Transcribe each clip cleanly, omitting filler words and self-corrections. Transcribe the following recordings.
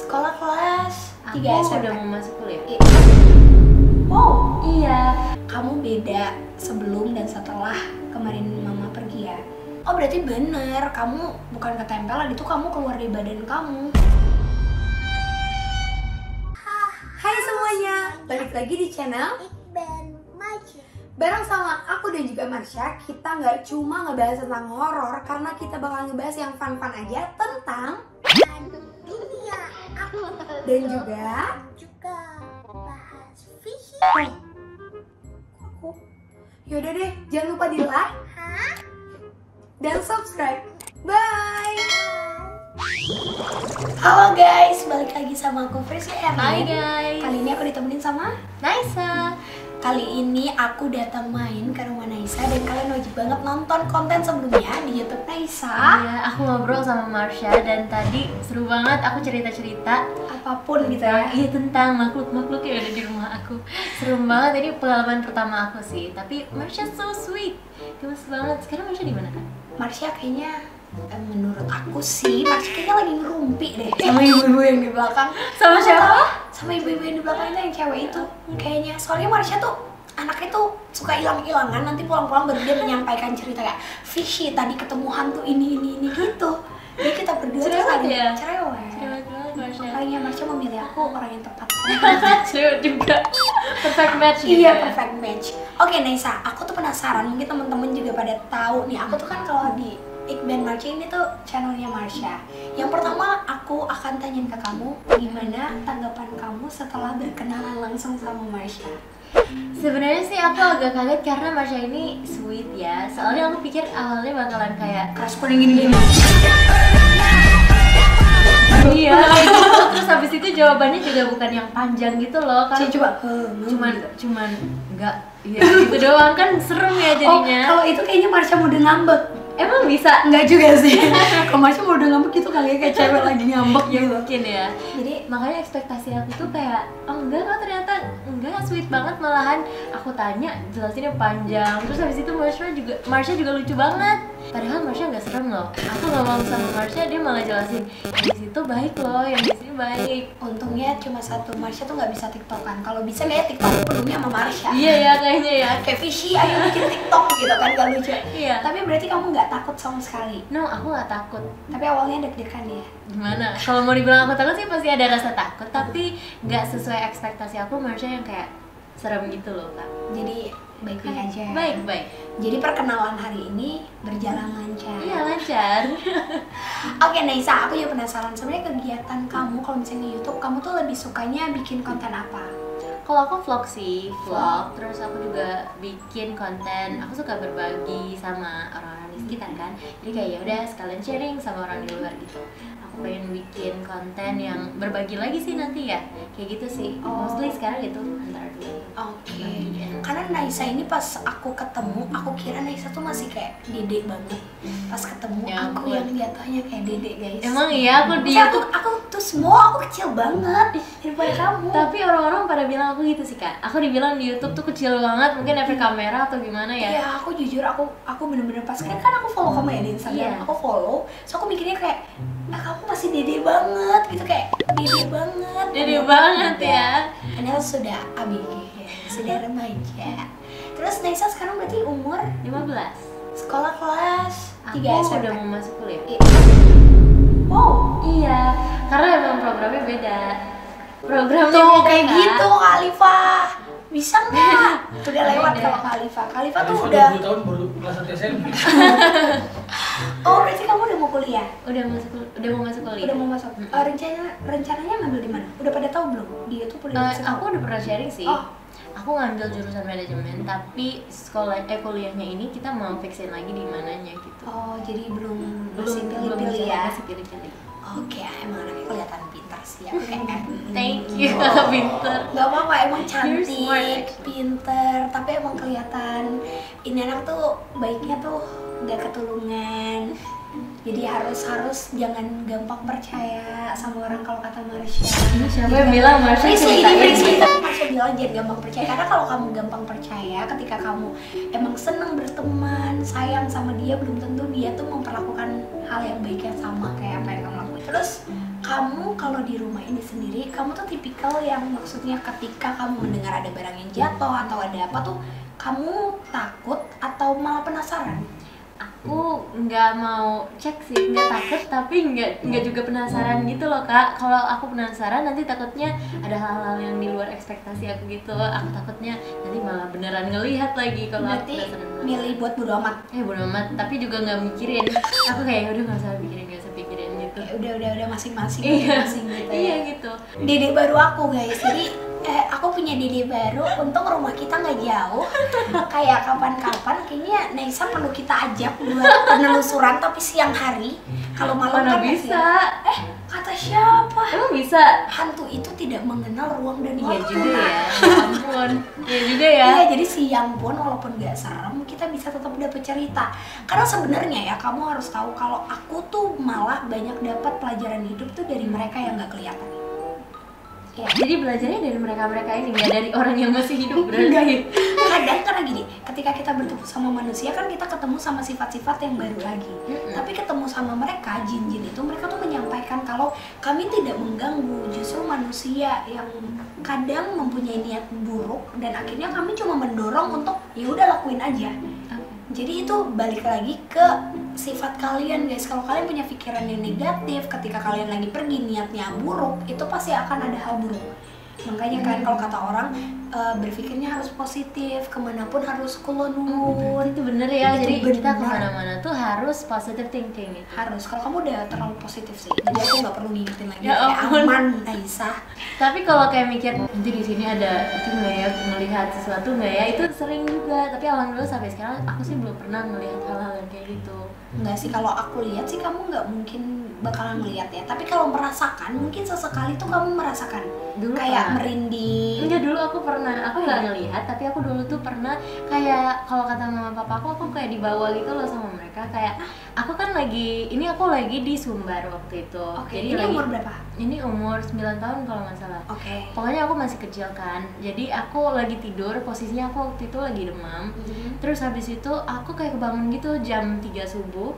Sekolah kelas 3 Aku SMP. udah mau masuk kuliah. Wow, Iya. kamu beda sebelum dan setelah kemarin mama pergi ya? Oh berarti bener, kamu bukan ketempelan, itu kamu keluar dari badan kamu. Hai semuanya, balik lagi di channel bareng sama aku dan juga Marsha. Kita nggak cuma ngebahas tentang horor, karena kita bakal ngebahas yang fun-fun aja tentang dunia dan juga bahas visi. aku. Yaudah deh, jangan lupa di like dan subscribe. Bye. Halo guys, balik lagi sama aku Friska Erlin. Hai guys. Kali ini aku ditemenin sama Naisa. Kali ini aku datang main ke rumah Naisa dan kalian wajib banget nonton konten sebelumnya di YouTube Naisa. Iya, aku ngobrol sama Marsha dan tadi seru banget aku cerita-cerita Apapun gitu ya. iya tentang makhluk-makhluk yang ada di rumah aku. Seru banget, ini pengalaman pertama aku sih. Tapi Marsha so sweet, gemes banget. Sekarang Marsha di mana kan? Marsha kayaknya menurut aku sih Marsha kayaknya lagi ngerumpi deh sama ibu-ibu yang di belakang. Sama siapa? Sama ibu-ibu yang di belakang itu, yang cewek itu kayaknya. Soalnya Marsha tuh anaknya tuh suka hilang-hilangan, nanti pulang-pulang baru dia menyampaikan cerita kayak Fishy tadi ketemu hantu ini gitu. Jadi kita berdua tuh Cerewet saling ya? cerewet. Cerewet banget Marsha. Makanya Marsha memilih aku orang yang tepat. Cerewet juga. Perfect match gitu Iya, ya? perfect match. Oke Naisa, aku tuh penasaran, mungkin temen-temen juga pada tahu nih. Aku tuh kan kalau di Iqban Marsha ini tuh channelnya Marsha. Yang pertama aku akan tanyain ke kamu, gimana tanggapan kamu setelah berkenalan langsung sama Marsha? Sebenarnya sih aku agak kaget karena Marsha ini sweet ya. Soalnya aku pikir awalnya bakalan kayak Keras kuning gini. iya kayak gitu. Terus habis itu jawabannya juga bukan yang panjang gitu loh. Saya Kan coba cuman enggak iya gitu doang kan serem ya Oh, jadinya. kalau itu kayaknya Marsha mode ngambek. Emang bisa? Enggak juga sih. Kalau Marsha mode ngambek gitu kali ya, kayak cewek lagi ngambek Ya gitu. mungkin ya. Jadi Makanya ekspektasi aku tuh kayak oh enggak kok, ternyata enggak, sweet banget. Malahan aku tanya jelasinnya panjang. Terus habis itu Marsha juga lucu banget. Padahal Marsha nggak serem loh. Aku ngomong sama Marsha, dia malah jelasin yang di situ baik loh, yang di sini baik. untungnya cuma satu, Marsha tuh nggak bisa tiktokan. Kalau bisa kayak tiktok penuhnya sama Marsha. Iya ya kayaknya ya. Kayak Fishy, ayo bikin tiktok gitu kan, gak lucu. Iya. Tapi berarti kamu nggak takut sama sekali. No, aku nggak takut. Tapi awalnya deg-degan ya. Gimana? Kalau mau dibilang aku takut sih pasti ada rasa takut, tapi nggak sesuai ekspektasi aku. Marsha yang kayak serem gitu loh kak. Jadi baik-baik aja. Baik. Jadi perkenalan hari ini berjalan lancar. Iya lancar. Oke Naisa, aku juga penasaran sebenarnya kegiatan kamu kalau misalnya di YouTube, kamu tuh lebih sukanya bikin konten apa? Kalau aku vlog sih, vlog. Terus aku juga bikin konten. Aku suka berbagi sama orang-orang di sekitar kan. Jadi kayak ya udah sekalian sharing sama orang di luar gitu. Aku pengen bikin konten yang berbagi lagi sih nanti ya. Kayak gitu sih. Oh. Mostly sekarang gitu antara dua. Oke. Iya. Karena Naisa ini pas aku ketemu, aku kira Naisa tuh masih kayak dede banget. Pas ketemu Ya aku ampun. yang jatuhnya kayak dede guys. Emang iya aku di Kayak YouTube. aku tuh semua aku kecil banget daripada kamu. Tapi orang-orang pada bilang aku gitu sih kak. Aku dibilang di YouTube tuh kecil banget, mungkin efek kamera atau gimana ya. Iya, aku jujur aku bener-bener pas kan aku follow kamu ya di Instagram. Iya. Aku follow, so aku mikirnya kayak kamu masih dede banget gitu, kayak dede banget. Dede Padahal banget tidak. ya. Padahal sudah ABG, sudah remaja. Terus Naisa sekarang berarti umur 15. sekolah kelas 3 Aku SMP. udah mau masuk kuliah. Wow, Iya, karena emang programnya beda. Programnya tuh beda, kayak Kak. gitu Khalifah. Bisa nggak? Udah lewat Beda. kalau Khalifah. Khalifah tuh Alifah udah. 20 tahun baru kelas 1 SMP. Oh, berarti kamu udah mau kuliah? Udah mau masuk kuliah. Udah mau masuk. Rencananya ngambil di mana? Udah pada tahu belum? Di YouTube udah dikasih tahu? Aku udah pernah sharing sih. Oh. Aku ngambil jurusan manajemen, tapi kuliahnya ini kita mau fixin lagi di mananya gitu. Oh, jadi belum Belum masih pilih-pilih ya? Masih pilih-pilih. Oke, emang anaknya kelihatan pintar sih ya. Thank you, kakak pinter. Gak apa-apa, emang You're smart, cantik, actually. pinter, tapi emang kelihatan ini anak tuh baiknya tuh gak ketulungan. Jadi harus jangan gampang percaya sama orang kalau kata Marsha. Ini siapa yang bilang Marsha Prisly, cerita ini? Marsha bilang jangan gampang percaya, karena kalau kamu gampang percaya ketika kamu emang seneng berteman, sayang sama dia, belum tentu dia tuh memperlakukan hal yang baik yang sama kayak apa yang kamu lakukan. Terus kamu kalau di rumah ini sendiri, kamu tuh tipikal yang maksudnya ketika kamu mendengar ada barang yang jatuh atau ada apa tuh, kamu takut atau malah penasaran? Aku nggak mau cek sih, nggak takut tapi nggak juga penasaran gitu loh Kak. Kalau aku penasaran nanti takutnya ada hal-hal yang di luar ekspektasi aku gitu. Aku takutnya nanti malah beneran ngelihat lagi kalau aku Berarti penasaran. milih buat bodo amat. Bodo amat, tapi juga nggak mikirin. Aku kayak udah nggak usah pikirin gitu. Ya udah masing-masing Iya, gitu ya. iya gitu. Dede baru aku guys, jadi aku punya dede baru. Untung rumah kita nggak jauh. Kayak kapan-kapan kayaknya Naisa perlu kita ajak buat penelusuran tapi siang hari. Kalau malam Mana kan bisa? masih- kata siapa? Emang bisa? Hantu itu tidak mengenal ruang dan Iya waktu. juga ya. Ya ampun. Iya juga ya. Iya, jadi siang pun walaupun gak serem, kita bisa tetap dapat cerita. Karena sebenarnya ya, kamu harus tahu kalau aku tuh malah banyak dapat pelajaran hidup tuh dari mereka yang gak kelihatan. Ya. Jadi belajarnya dari mereka-mereka ini, nggak dari orang yang masih hidup berarti. Kadang karena gini, ketika kita bertemu sama manusia kan kita ketemu sama sifat-sifat yang baru lagi. Tapi ketemu sama mereka, jin-jin itu, mereka tuh menyampaikan kalau kami tidak mengganggu, justru manusia yang kadang mempunyai niat buruk dan akhirnya kami cuma mendorong untuk ya udah lakuin aja. Jadi itu balik lagi ke sifat kalian guys. Kalau kalian punya pikiran yang negatif, ketika kalian lagi pergi niatnya buruk, itu pasti akan ada hal buruk. Makanya kan kalau kata orang berpikirnya harus positif, kemanapun harus kulonun. Itu bener ya, Itu jadi kita bener. kemana-mana tuh harus positive thinking gitu. Harus. Kalau kamu udah terlalu positif sih, jadi aku nggak perlu ngingetin lagi. Ya Kayak ampun. aman, Naisa. Tapi kalau kayak mikir nanti di sini ada itu nggak ya, melihat sesuatu nggak ya, itu sering juga. Tapi alhamdulillah sampai sekarang aku sih belum pernah melihat hal-hal yang kayak gitu. Enggak sih, kalau aku lihat sih kamu nggak mungkin bakalan melihat ya. Tapi kalau merasakan, mungkin sesekali tuh kamu merasakan. Dulu Kayak pernah. merinding. Enggak, dulu aku pernah, aku nggak ngelihat, tapi aku dulu tuh pernah kayak kalau kata mama papa aku kayak dibawa gitu loh sama mereka. Kayak aku kan aku lagi di Sumbar waktu itu. Oke, Jadi ini lagi, umur berapa? ini umur 9 tahun kalau nggak salah. Oke. Pokoknya aku masih kecil kan, jadi aku lagi tidur, posisinya aku waktu itu lagi demam. Terus habis itu aku kayak kebangun gitu jam 3 subuh.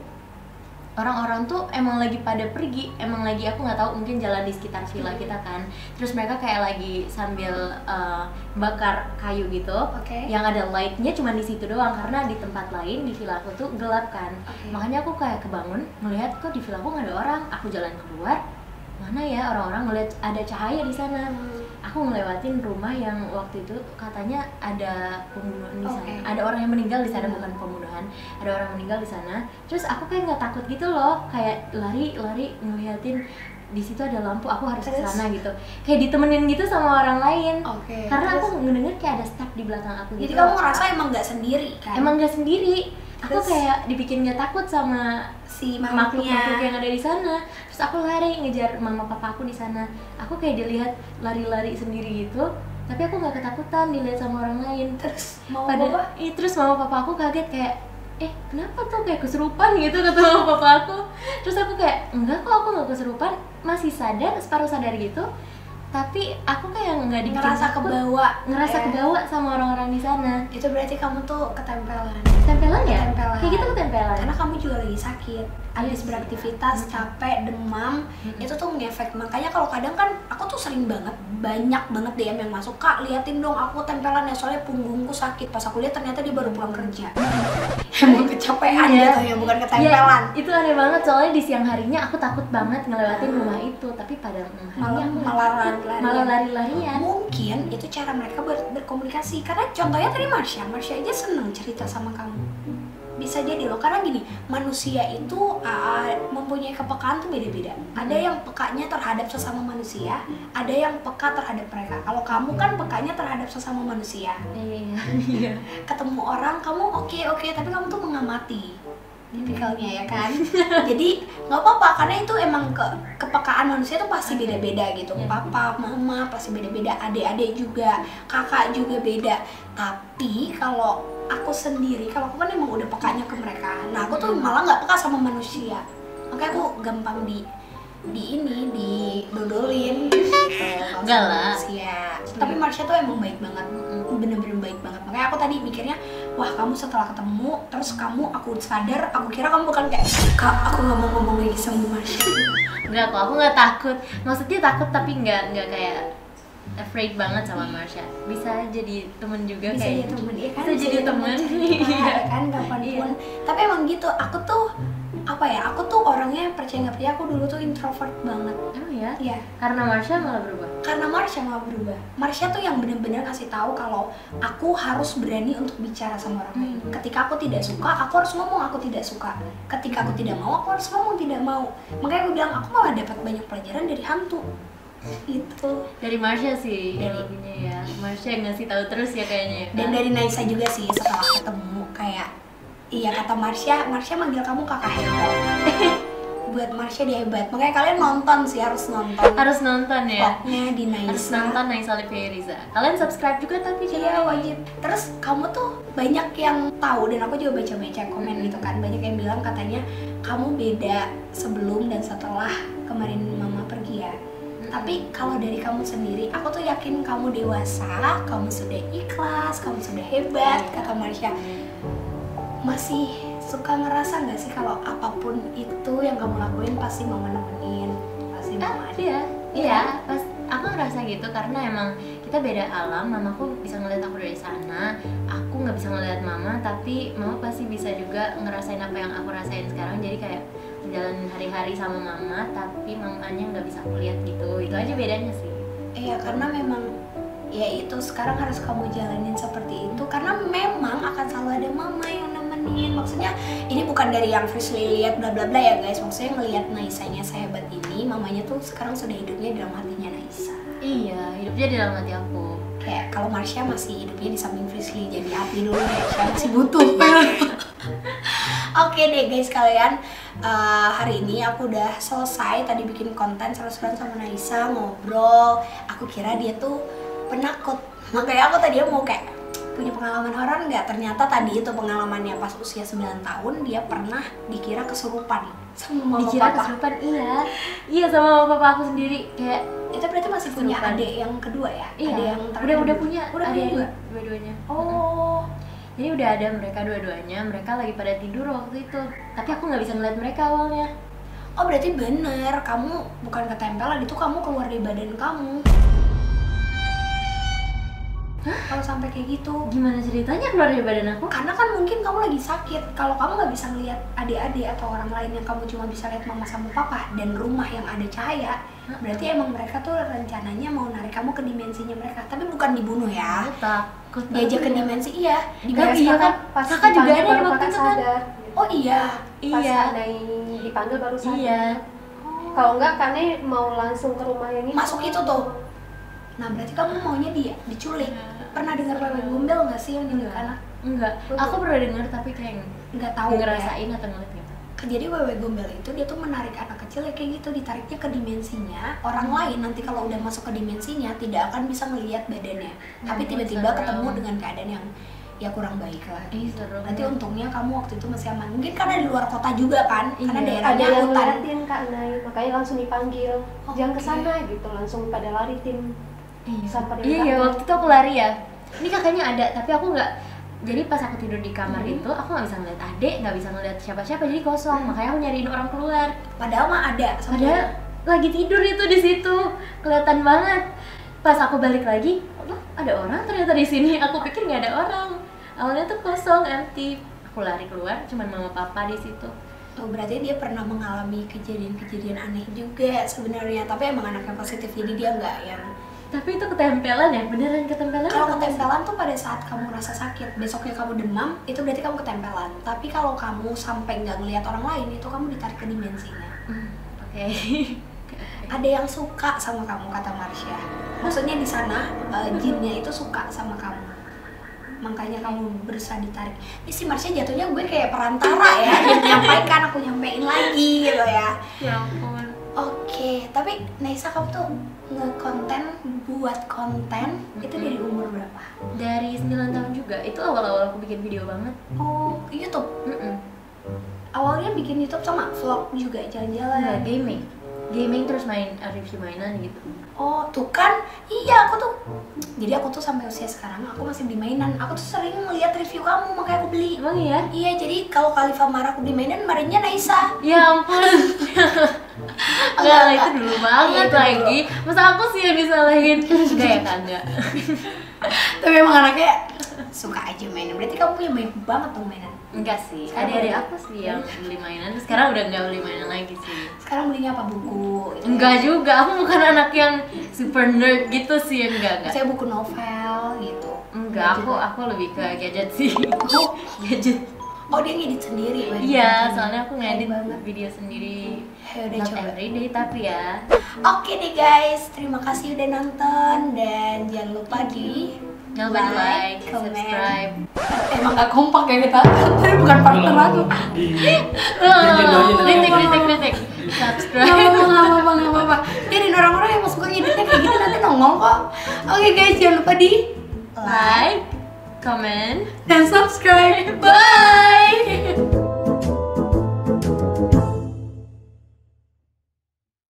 Orang-orang tuh emang lagi pada pergi, emang lagi aku nggak tahu mungkin jalan di sekitar villa kita kan. Terus mereka kayak lagi sambil bakar kayu gitu, Oke. yang ada lightnya cuma di situ doang karena di tempat lain di villa aku tuh gelap kan. Oke. Makanya aku kayak kebangun melihat kok di villa aku nggak ada orang. Aku jalan keluar, mana ya orang-orang ngeliat ada cahaya di sana. Aku ngelewatin rumah yang waktu itu katanya ada pembunuhan di sana. Oke. Ada orang yang meninggal di sana, bukan pembunuhan. Ada orang meninggal di sana. Terus aku kayak nggak takut gitu loh, kayak lari ngeliatin di situ ada lampu, aku harus ke Terus? sana gitu. Kayak ditemenin gitu sama orang lain. Oke. Karena terus? aku ngedenger kayak ada step di belakang aku gitu. Jadi kamu loh. ngerasa emang nggak sendiri kan? Emang gak sendiri. Aku Terus? kayak dibikin gak takut sama si makhluk-makhluk makhluknya. yang ada di sana. Terus aku lari ngejar mama papa aku di sana. Aku kayak dilihat lari-lari sendiri gitu. Tapi aku nggak ketakutan dilihat sama orang lain. Terus mau apa? Terus mama papa aku kaget kayak, kenapa tuh kayak kesurupan gitu kata mama papa aku. Terus aku kayak, enggak kok, aku nggak kesurupan, masih sadar, separuh sadar gitu. Tapi aku kayak nggak dibikin Ngerasa takut. kebawa. Ngerasa Ya. kebawa sama orang-orang di sana. Itu berarti kamu tuh ketempelan. Ketempelan ya? Ketempelan. Kayak gitu ketempelan. Karena kamu juga lagi sakit, habis Iya. beraktivitas, capek, demam, itu tuh ngefek. Makanya kalau kadang kan aku tuh sering banget, banyak banget DM yang masuk, Kak liatin dong aku tempelan ya soalnya punggungku sakit. Pas aku lihat ternyata dia baru pulang kerja. Emang kecapean Iya. gitu ya, bukan ketempelan. Itu aneh banget soalnya di siang harinya aku takut banget ngelewatin rumah itu, tapi pada malam harinya aku Malah malah lari-larian. Mungkin itu cara mereka berkomunikasi. Karena contohnya tadi Marsha aja seneng cerita sama kamu. Bisa jadi loh, karena gini, manusia itu mempunyai kepekaan tuh beda-beda. Ada yang pekanya terhadap sesama manusia, ada yang peka terhadap mereka. Kalau kamu kan pekanya terhadap sesama manusia. Iya. Ketemu orang, kamu oke, tapi kamu tuh mengamati. Tipikalnya ya kan. Jadi nggak apa-apa, karena itu emang kepekaan manusia tuh pasti beda-beda gitu. Papa, mama pasti beda-beda, adik-adik juga, kakak juga beda. Tapi kalau aku sendiri, kalau aku kan emang udah pekanya ke mereka. Nah aku tuh malah nggak peka sama manusia. Makanya aku gampang didodolin gitu. Enggak lah. Manusia. Tapi Marsha tuh emang baik banget, bener-bener baik banget. Makanya aku tadi mikirnya, wah kamu setelah ketemu, terus aku sadar, aku kira kamu bukan kayak, Kak, aku nggak mau ngomong lagi sama Marsha. Enggak kok, aku nggak takut. Maksudnya takut tapi nggak kayak afraid banget sama Marsha. Bisa jadi temen juga Bisa kayak. jadi temen, ya kan? Bisa jadi temen. Iya kan, kapanpun. Tapi emang gitu, aku tuh aku tuh orangnya percaya nggak percaya, aku dulu tuh introvert banget. Emang ya? Iya. Karena Marsha malah berubah. Karena Marsha malah berubah. Marsha tuh yang bener-bener kasih tahu kalau aku harus berani untuk bicara sama orang lain. Ketika aku tidak suka, aku harus ngomong aku tidak suka. Ketika aku tidak mau, aku harus ngomong tidak mau. Makanya aku bilang aku malah dapat banyak pelajaran dari hantu. Itu. Dari Marsha sih, lebihnya ya. Marsha yang ngasih tahu terus ya kayaknya. Dan dari Naisa juga sih, setelah ketemu kayak, iya kata Marsha manggil kamu kakak hebat. Buat Marsha dia hebat. Makanya kalian nonton sih, harus nonton. Harus nonton ya. Vlognya di Naisa. Harus nonton Naisa Livieriza. Kalian subscribe juga tapi Iya wajib. Terus kamu tuh banyak yang tahu, dan aku juga baca-baca komen gitu kan. Banyak yang bilang katanya kamu beda sebelum dan setelah kemarin mama pergi ya. Tapi kalau dari kamu sendiri, aku tuh yakin kamu dewasa, kamu sudah ikhlas, kamu sudah hebat, kata Marsha. Masih suka ngerasa nggak sih kalau apapun itu yang kamu lakuin pasti mama nemenin, pasti mama ada? Iya, pas aku ngerasa gitu karena emang kita beda alam. Mamaku bisa ngeliat aku dari sana, aku nggak bisa ngeliat mama, tapi mama pasti bisa juga ngerasain apa yang aku rasain sekarang. Jadi kayak jalan hari-hari sama mama, tapi mamanya nggak bisa aku lihat gitu. Itu aja bedanya sih. Iya, karena memang ya itu sekarang harus kamu jalanin seperti itu, karena memang akan selalu ada mama yang nemenin. Maksudnya ini bukan dari yang Frisly lihat bla bla bla ya guys, maksudnya ngelihat Naisanya sehebat ini, mamanya tuh sekarang sudah hidupnya dalam hatinya Naisa. Iya, hidupnya di dalam hati aku. Kayak kalau Marsha masih hidupnya di samping Frisly, jadi hati dulu Marsha masih butuh. Oke deh guys kalian, hari ini aku udah selesai tadi bikin konten seru-seruan sama Naisa, ngobrol. Aku kira dia tuh penakut, makanya aku tadi mau kayak punya pengalaman horor nggak. Ternyata tadi itu pengalamannya pas usia 9 tahun dia pernah dikira kesurupan sama mama Dikira papa. kesurupan, iya sama mama papa aku sendiri. Kayak Itu berarti masih punya Kesurupan. adik yang kedua ya? iya, Adik yang udah punya, udah punya juga. dua-duanya. Oh, Jadi udah ada mereka dua-duanya, mereka lagi pada tidur waktu itu. Tapi aku nggak bisa ngeliat mereka awalnya. oh berarti bener, kamu bukan ketempelan, itu kamu keluar dari badan kamu. Kalau sampai kayak gitu, Gimana ceritanya keluar dari badan aku? karena kan mungkin kamu lagi sakit. Kalau kamu nggak bisa ngelihat adik-adik atau orang lain, yang kamu cuma bisa lihat mama sama papa dan rumah yang ada cahaya, berarti emang mereka tuh rencananya mau narik kamu ke dimensinya mereka, tapi bukan dibunuh ya. Aku takut. Diajak ke dimensi, iya. Kan iya kan, Pas kakak juga ada dipanggil di baru waktu kakak itu kan. sadar. Oh iya. Pas Iya. ada yang dipanggil baru sadar. Iya. Kalau enggak Kane mau langsung ke rumah yang itu. Masuk itu tuh. Nah berarti kamu maunya diculik. Pernah dengar wewe gombel nggak sih yang nyulik anak? Enggak. Aku pernah denger tapi kayak Nggak tahu. ngerasain atau ngeliat gitu. Jadi wewe gombel itu dia tuh menarik anak kecil ya kayak gitu, ditariknya ke dimensinya. Orang lain nanti kalau udah masuk ke dimensinya tidak akan bisa melihat badannya, tapi tiba-tiba serem. ketemu dengan keadaan yang ya kurang baik lah. Seru. Nanti untungnya kamu waktu itu masih aman. Mungkin karena di luar kota juga kan, karena Iya. daerahnya Ada yang hutan. ngeliatin Kak Nay, makanya langsung dipanggil. Oh, Jangan oke. kesana gitu, langsung pada lari tim. Samperin Iya, kakak. waktu itu aku lari ya. Ini kakaknya ada, tapi aku nggak. Jadi pas aku tidur di kamar itu, aku nggak bisa ngeliat adik, nggak bisa ngeliat siapa-siapa, jadi kosong. Makanya aku nyariin orang keluar. Padahal mah ada. Padahal lagi tidur itu di situ, kelihatan banget. Pas aku balik lagi, oh, ada orang ternyata di sini. Aku pikir nggak ada orang. Awalnya tuh kosong, empty. Aku lari keluar, cuman mama papa di situ. Oh, berarti dia pernah mengalami kejadian-kejadian aneh juga sebenarnya. Tapi emang anaknya positif, jadi dia nggak yang. Tapi itu ketempelan ya, beneran ketempelan. Kalau atau nggak sih? ketempelan tuh pada saat kamu rasa sakit, besoknya kamu demam, itu berarti kamu ketempelan. Tapi kalau kamu sampai nggak ngelihat orang lain, itu kamu ditarik ke dimensinya. Oke. Ada yang suka sama kamu, kata Marsha. Maksudnya di sana jinnya itu suka sama kamu. Makanya kamu berusaha ditarik. Ini si Marsha jatuhnya gue kayak perantara ya, dia menyampaikan, aku nyampein lagi gitu ya. Ya ampun. Oke, tapi Naisa kamu tuh buat konten itu dari umur berapa? Dari 9 tahun juga, itu awal-awal aku bikin video banget. Oh, YouTube. Mm-mm. Awalnya bikin YouTube sama vlog juga, Nggak, jalan-jalan. gaming. gaming terus main review mainan gitu. Oh tuh kan, iya jadi aku tuh sampai usia sekarang aku masih beli mainan. Aku tuh sering ngeliat review kamu makanya aku beli. Emang iya? Iya, jadi kalau Khalifa marah aku beli mainan, marahnya Naisa. Ya ampun. Enggak lah, itu dulu banget Iya, itu lagi. Masa aku sih yang disalahin? Enggak ya Kak, enggak. Tapi emang anaknya suka aja mainan. Berarti kamu punya banyak banget dong mainan. Enggak sih, Sekarang adik-adik udah- aku sih yang beli mainan. Terus sekarang udah enggak beli mainan lagi sih. Sekarang belinya apa, buku? Gitu. Enggak juga, aku bukan anak yang super nerd gitu sih, enggak. Saya buku novel gitu. Enggak, juga. aku lebih ke gadget sih. Oh, Gadget. oh dia ngedit sendiri berarti. Iya, soalnya aku ngedit Keren banget. video sendiri. Ya udah Not coba. everyday tapi ya. Oke deh guys, terima kasih udah nonton dan jangan lupa di Jangan lupa di like, comment. subscribe. Emang gak kompak ya kita, tapi bukan partner aku. Kritik. Subscribe. Gak apa-apa. Jadi orang-orang yang masuk ke ngeditnya kayak gitu nanti nongol kok. Oke guys, jangan lupa di Like, comment. dan subscribe. Bye.